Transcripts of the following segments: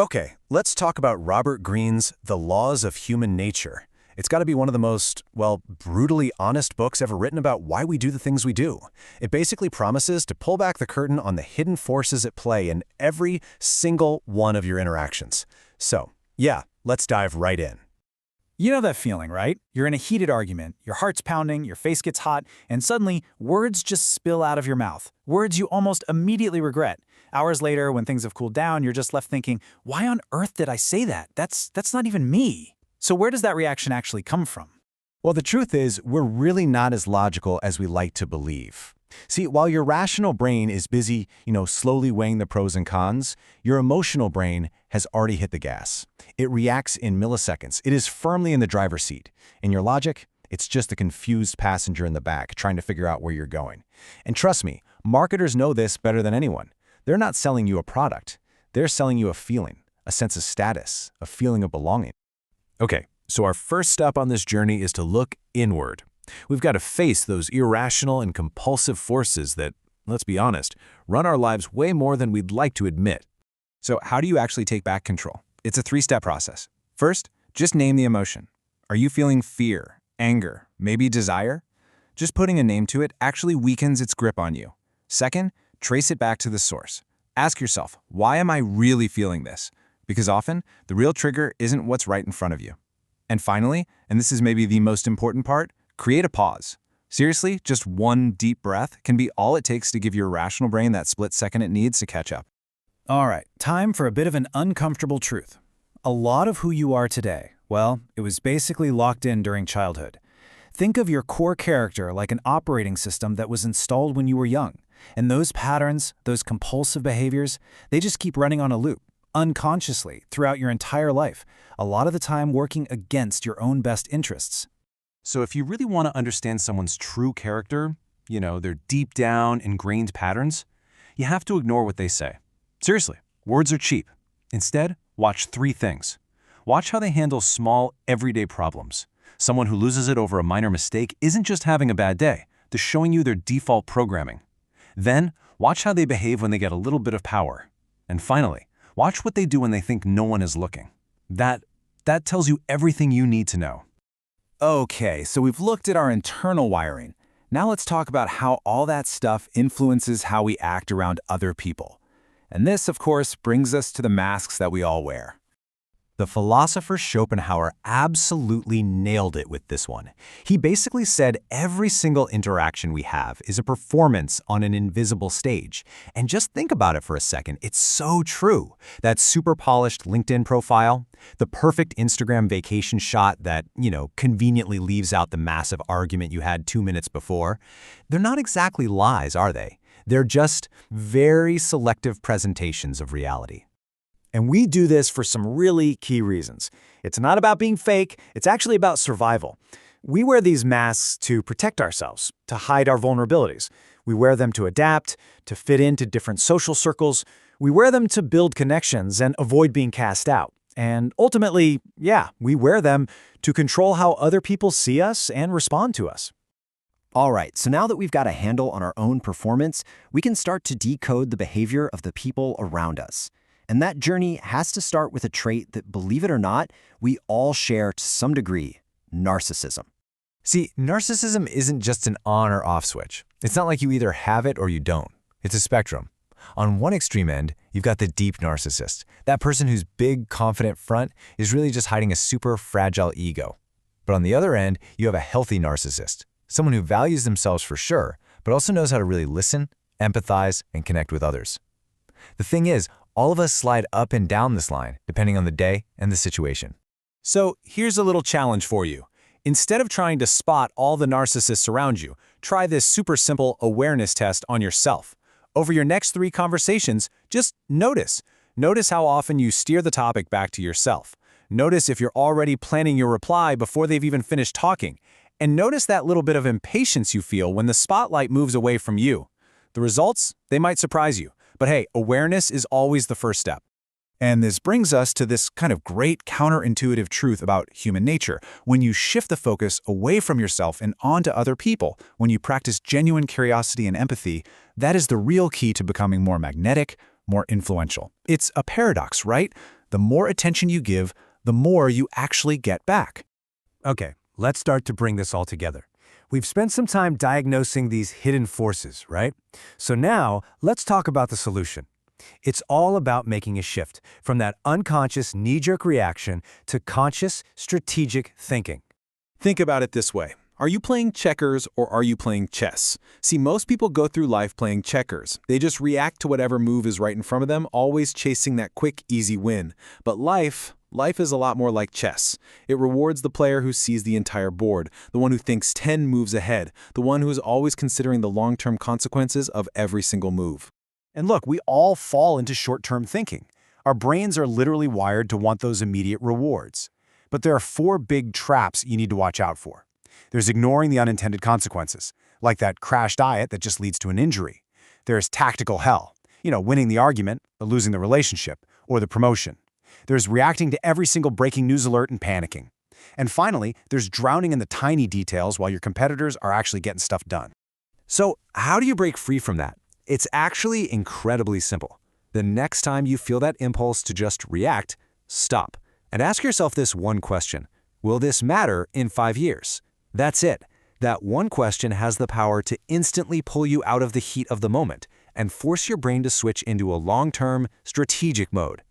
Okay, let's talk about Robert Greene's The Laws of Human Nature. It's got to be one of the most, well, brutally honest books ever written about why we do the things we do. It basically promises to pull back the curtain on the hidden forces at play in every single one of your interactions. So, yeah, let's dive right in. You know that feeling, right? You're in a heated argument, your heart's pounding, your face gets hot, and suddenly words just spill out of your mouth. Words you almost immediately regret. Hours later, when things have cooled down, you're just left thinking, why on earth did I say that? That's not even me. So where does that reaction actually come from? Well, the truth is, we're really not as logical as we like to believe. See, while your rational brain is busy, slowly weighing the pros and cons, your emotional brain has already hit the gas. It reacts in milliseconds. It is firmly in the driver's seat. In your logic, it's just a confused passenger in the back trying to figure out where you're going. And trust me, marketers know this better than anyone. They're not selling you a product. They're selling you a feeling, a sense of status, a feeling of belonging. Okay, so our first step on this journey is to look inward. We've got to face those irrational and compulsive forces that, let's be honest, run our lives way more than we'd like to admit. So how do you actually take back control? It's a three-step process. First, just name the emotion. Are you feeling fear, anger, maybe desire? Just putting a name to it actually weakens its grip on you. Second, trace it back to the source. Ask yourself, why am I really feeling this? Because often, the real trigger isn't what's right in front of you. And finally, and this is maybe the most important part, create a pause. Seriously, just one deep breath can be all it takes to give your rational brain that split second it needs to catch up. All right, time for a bit of an uncomfortable truth. A lot of who you are today, well, it was basically locked in during childhood. Think of your core character like an operating system that was installed when you were young. And those patterns, those compulsive behaviors, they just keep running on a loop, unconsciously, throughout your entire life, a lot of the time working against your own best interests. So if you really want to understand someone's true character, their deep down ingrained patterns, you have to ignore what they say. Seriously, words are cheap. Instead, watch three things. Watch how they handle small, everyday problems. Someone who loses it over a minor mistake isn't just having a bad day. They're showing you their default programming. Then, watch how they behave when they get a little bit of power. And finally, watch what they do when they think no one is looking. That tells you everything you need to know. Okay, so we've looked at our internal wiring. Now let's talk about how all that stuff influences how we act around other people. And this, of course, brings us to the masks that we all wear. The philosopher Schopenhauer absolutely nailed it with this one. He basically said every single interaction we have is a performance on an invisible stage. And just think about it for a second. It's so true. That super polished LinkedIn profile, the perfect Instagram vacation shot that, conveniently leaves out the massive argument you had 2 minutes before, they're not exactly lies, are they? They're just very selective presentations of reality. And we do this for some really key reasons. It's not about being fake, it's actually about survival. We wear these masks to protect ourselves, to hide our vulnerabilities. We wear them to adapt, to fit into different social circles. We wear them to build connections and avoid being cast out. And ultimately, we wear them to control how other people see us and respond to us. All right, so now that we've got a handle on our own performance, we can start to decode the behavior of the people around us. And that journey has to start with a trait that, believe it or not, we all share to some degree: narcissism. See, narcissism isn't just an on or off switch. It's not like you either have it or you don't. It's a spectrum. On one extreme end, you've got the deep narcissist, that person whose big, confident front is really just hiding a super fragile ego. But on the other end, you have a healthy narcissist, someone who values themselves for sure, but also knows how to really listen, empathize, and connect with others. The thing is, all of us slide up and down this line, depending on the day and the situation. So here's a little challenge for you. Instead of trying to spot all the narcissists around you, try this super simple awareness test on yourself. Over your next 3 conversations, just notice. Notice how often you steer the topic back to yourself. Notice if you're already planning your reply before they've even finished talking. And notice that little bit of impatience you feel when the spotlight moves away from you. The results, they might surprise you. But hey, awareness is always the first step. And this brings us to this kind of great counterintuitive truth about human nature. When you shift the focus away from yourself and onto other people, when you practice genuine curiosity and empathy, that is the real key to becoming more magnetic, more influential. It's a paradox, right? The more attention you give, the more you actually get back. Okay, let's start to bring this all together. We've spent some time diagnosing these hidden forces, right? So now, let's talk about the solution. It's all about making a shift from that unconscious knee-jerk reaction to conscious, strategic thinking. Think about it this way. Are you playing checkers or are you playing chess? See, most people go through life playing checkers. They just react to whatever move is right in front of them, always chasing that quick, easy win. But life is a lot more like chess. It rewards the player who sees the entire board, the one who thinks 10 moves ahead, the one who is always considering the long-term consequences of every single move. And look, we all fall into short-term thinking. Our brains are literally wired to want those immediate rewards. But there are 4 big traps you need to watch out for. There's ignoring the unintended consequences, like that crash diet that just leads to an injury. There's tactical hell, winning the argument, but losing the relationship, or the promotion. There's reacting to every single breaking news alert and panicking. And finally, there's drowning in the tiny details while your competitors are actually getting stuff done. So, how do you break free from that? It's actually incredibly simple. The next time you feel that impulse to just react, stop and ask yourself this one question. Will this matter in 5 years? That's it. That one question has the power to instantly pull you out of the heat of the moment and force your brain to switch into a long-term, strategic mode.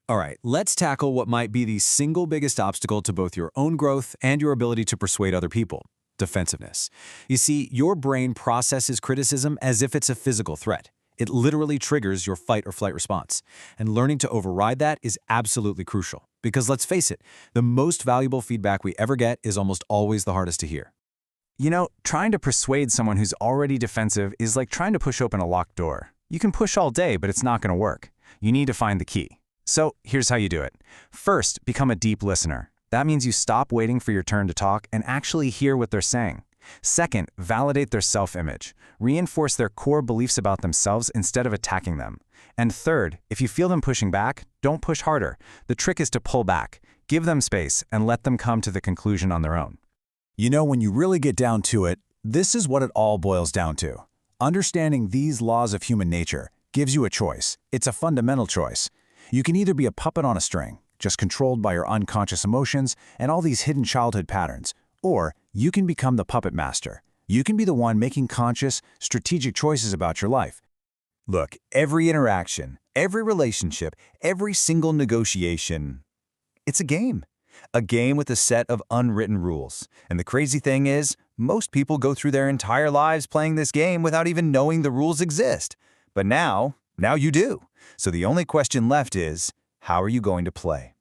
All right, let's tackle what might be the single biggest obstacle to both your own growth and your ability to persuade other people: defensiveness. You see, your brain processes criticism as if it's a physical threat. It literally triggers your fight or flight response. And learning to override that is absolutely crucial. Because let's face it, the most valuable feedback we ever get is almost always the hardest to hear. Trying to persuade someone who's already defensive is like trying to push open a locked door. You can push all day, but it's not going to work. You need to find the key. So here's how you do it. First, become a deep listener. That means you stop waiting for your turn to talk and actually hear what they're saying. Second, validate their self-image. Reinforce their core beliefs about themselves instead of attacking them. And third, if you feel them pushing back, don't push harder. The trick is to pull back, give them space, and let them come to the conclusion on their own. When you really get down to it, this is what it all boils down to. Understanding these laws of human nature gives you a choice. It's a fundamental choice. You can either be a puppet on a string, just controlled by your unconscious emotions and all these hidden childhood patterns, or you can become the puppet master. You can be the one making conscious, strategic choices about your life. Look, every interaction, every relationship, every single negotiation, it's a game. A game with a set of unwritten rules. And the crazy thing is, most people go through their entire lives playing this game without even knowing the rules exist. But now you do. So the only question left is, how are you going to play?